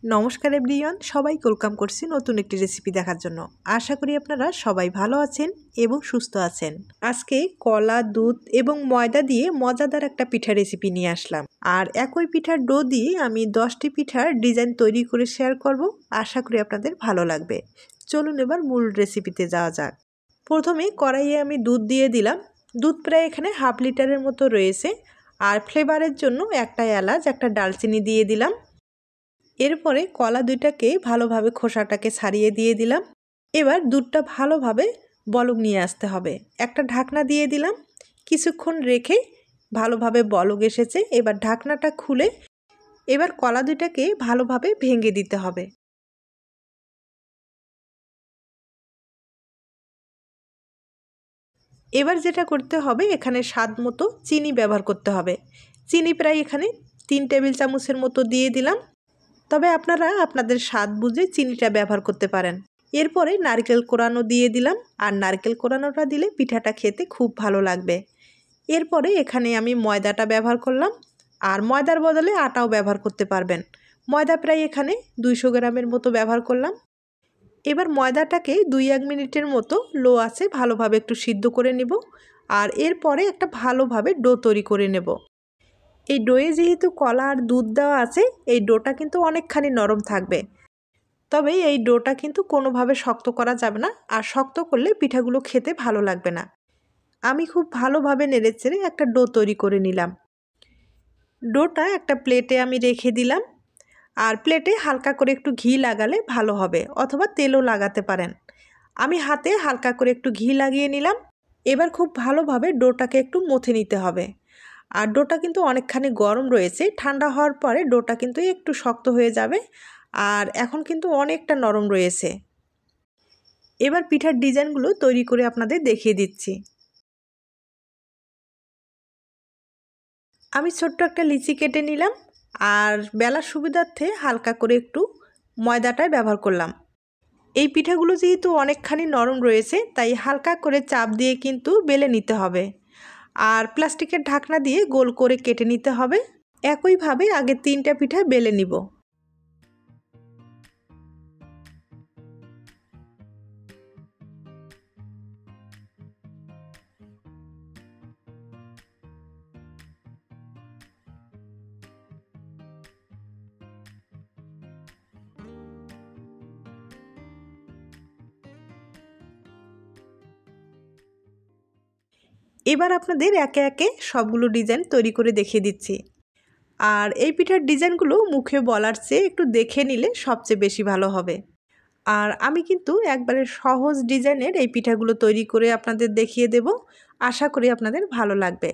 নমস্কার এভরিওয়ান, সবাইকে ওয়েলকাম করছি নতুন একটি রেসিপি দেখার জন্য। আশা করি আপনারা সবাই ভালো আছেন এবং সুস্থ আছেন। আজকে কলা, দুধ এবং ময়দা দিয়ে মজাদার একটা পিঠা রেসিপি নিয়ে আসলাম। আর একই পিঠার ডো দিয়ে আমি 10টি পিঠার ডিজাইন তৈরি করে শেয়ার করব। আশা করি আপনাদের ভালো লাগবে। চলুন এবার মূল রেসিপিতে যাওয়া যাক। প্রথমে কড়াইয়ে আমি দুধ দিয়ে দিলাম। দুধ প্রায় এখানে হাফ লিটারের মতো রয়েছে। আর ফ্লেভারের জন্য একটা এলাচ, একটা ডালচিনি দিয়ে দিলাম। এরপরে কলা দুইটাকে ভালোভাবে খোসাটাকে ছাড়িয়ে দিয়ে দিলাম। এবার দুধটা ভালোভাবে বলক নিয়ে আসতে হবে। একটা ঢাকনা দিয়ে দিলাম। কিছুক্ষণ রেখে ভালোভাবে বলক এসেছে। এবার ঢাকনাটা খুলে এবার কলা দুইটাকে ভালোভাবে ভেঙে দিতে হবে। এবার যেটা করতে হবে, এখানে স্বাদ মতো চিনি ব্যবহার করতে হবে। চিনি প্রায় এখানে 3 টেবিল চামচের মতো দিয়ে দিলাম। তবে আপনারা আপনাদের স্বাদ বুঝে চিনিটা ব্যবহার করতে পারেন। এরপরে নারকেল কোড়ানো দিয়ে দিলাম। আর নারকেল কোড়ানোটা দিলে পিঠাটা খেতে খুব ভালো লাগবে। এরপরে এখানে আমি ময়দাটা ব্যবহার করলাম। আর ময়দার বদলে আটাও ব্যবহার করতে পারবেন। ময়দা প্রায় এখানে 200 গ্রামের মতো ব্যবহার করলাম। এবার ময়দাটাকে 2-1 মিনিটের মতো লো আঁচে ভালোভাবে একটু সিদ্ধ করে নেব। আর এরপরে একটা ভালোভাবে ডো তৈরি করে নেব। এই ডোয়ে যেহেতু কলা আর দুধ দেওয়া আছে, এই ডোটা কিন্তু অনেকখানি নরম থাকবে। তবে এই ডোটা কিন্তু কোনোভাবে শক্ত করা যাবে না। আর শক্ত করলে পিঠাগুলো খেতে ভালো লাগবে না। আমি খুব ভালোভাবে নেড়েচেড়ে একটা ডো তৈরি করে নিলাম। ডোটা একটা প্লেটে আমি রেখে দিলাম। আর প্লেটে হালকা করে একটু ঘি লাগালে ভালো হবে, অথবা তেলও লাগাতে পারেন। আমি হাতে হালকা করে একটু ঘি লাগিয়ে নিলাম। এবার খুব ভালোভাবে ডোটাকে একটু মথে নিতে হবে। আর ডোটা কিন্তু অনেকখানি গরম রয়েছে। ঠান্ডা হওয়ার পরে ডোটা কিন্তু একটু শক্ত হয়ে যাবে। আর এখন কিন্তু অনেকটা নরম রয়েছে। এবার পিঠার ডিজাইনগুলো তৈরি করে আপনাদের দেখিয়ে দিচ্ছি। আমি ছোট্ট একটা লিচি কেটে নিলাম। আর বেলার সুবিধার্থে হালকা করে একটু ময়দাটাই ব্যবহার করলাম। এই পিঠাগুলো যেহেতু অনেকখানি নরম রয়েছে, তাই হালকা করে চাপ দিয়ে কিন্তু বেলে নিতে হবে। আর প্লাস্টিকের ঢাকনা দিয়ে গোল করে কেটে নিতে হবে। একইভাবে আগে 3টা পিঠা বেলে নিব। এবার আপনাদের একে একে সবগুলো ডিজাইন তৈরি করে দেখিয়ে দিচ্ছি। আর এই পিঠার ডিজাইনগুলো মুখে বলার চেয়ে একটু দেখে নিলে সবচেয়ে বেশি ভালো হবে। আর আমি কিন্তু একবারে সহজ ডিজাইনের এই পিঠাগুলো তৈরি করে আপনাদের দেখিয়ে দেব। আশা করি আপনাদের ভালো লাগবে।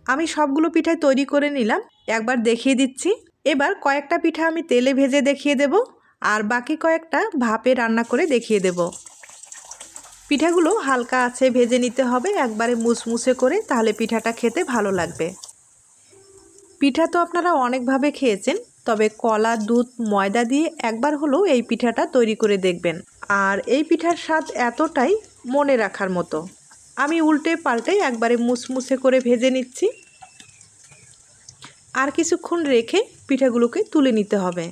আমি সবগুলো পিঠাই তৈরি করে নিলাম, একবার দেখিয়ে দিচ্ছি। এবার কয়েকটা পিঠা আমি তেলে ভেজে দেখিয়ে দেব, আর বাকি কয়েকটা ভাপে রান্না করে দেখিয়ে দেব। পিঠাগুলো হালকা আছে ভেজে নিতে হবে, একবারে মুসমুসে করে, তাহলে পিঠাটা খেতে ভালো লাগবে। পিঠা তো আপনারা অনেকভাবে খেয়েছেন, তবে কলা, দুধ, ময়দা দিয়ে একবার হলেও এই পিঠাটা তৈরি করে দেখবেন। আর এই পিঠার স্বাদ এতটাই মনে রাখার মতো। আমি উল্টে পাল্টে একবারে মুসমুসে করে ভেজে নিচ্ছি। আর কিছুক্ষণ রেখে পিঠাগুলোকে তুলে নিতে হবে।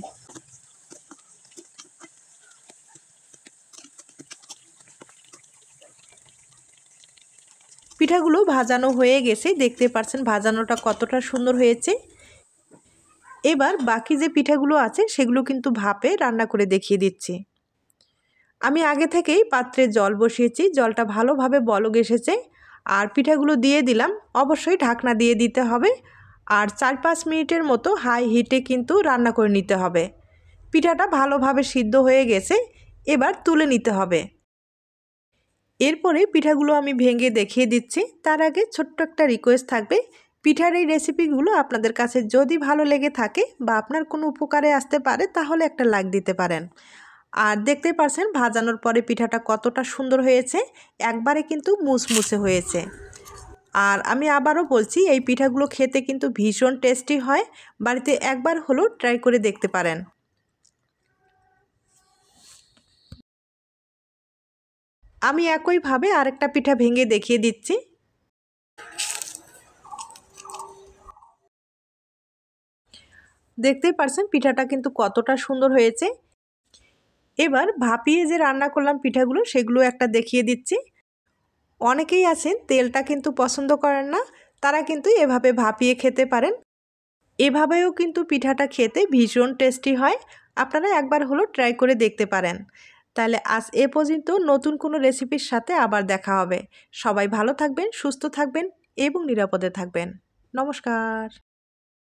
পিঠাগুলো ভাজানো হয়ে গেছে, দেখতে পাচ্ছেন ভাজানোটা কতটা সুন্দর হয়েছে। এবার বাকি যে পিঠাগুলো আছে সেগুলো কিন্তু ভাপে রান্না করে দেখিয়ে দিচ্ছি। আমি আগে থেকেই পাত্রে জল বসিয়েছি, জলটা ভালোভাবে বলক এসেছে। আর পিঠাগুলো দিয়ে দিলাম, অবশ্যই ঢাকনা দিয়ে দিতে হবে। আর 4-5 মিনিটের মতো হাই হিটে কিন্তু রান্না করে নিতে হবে। পিঠাটা ভালোভাবে সিদ্ধ হয়ে গেছে, এবার তুলে নিতে হবে। এরপরে পিঠাগুলো আমি ভেঙে দেখিয়ে দিচ্ছি। তার আগে ছোট্ট একটা রিকোয়েস্ট থাকবে, পিঠার এই রেসিপিগুলো আপনাদের কাছে যদি ভালো লেগে থাকে বা আপনার কোনো উপকারে আসতে পারে, তাহলে একটা লাইক দিতে পারেন। আর দেখতে পাচ্ছেন ভাজানোর পরে পিঠাটা কতটা সুন্দর হয়েছে, একবারে কিন্তু মুসমুসে হয়েছে। আর আমি আবারও বলছি, এই পিঠাগুলো খেতে কিন্তু ভীষণ টেস্টি হয়। বাড়িতে একবার হলেও ট্রাই করে দেখতে পারেন। আমি একইভাবে আরেকটা পিঠা ভেঙে দেখিয়ে দিচ্ছি। দেখতেই পারছেন পিঠাটা কিন্তু কতটা সুন্দর হয়েছে। এবার ভাপিয়ে যে রান্না করলাম পিঠাগুলো, সেগুলো একটা দেখিয়ে দিচ্ছি। অনেকেই আছেন তেলটা কিন্তু পছন্দ করেন না, তারা কিন্তু এভাবে ভাপিয়ে খেতে পারেন। এভাবেও কিন্তু পিঠাটা খেতে ভীষণ টেস্টি হয়। আপনারা একবার হলো ট্রাই করে দেখতে পারেন। তাহলে আজ এ পর্যন্ত, নতুন কোনো রেসিপির সাথে আবার দেখা হবে। সবাই ভালো থাকবেন, সুস্থ থাকবেন এবং নিরাপদে থাকবেন। নমস্কার।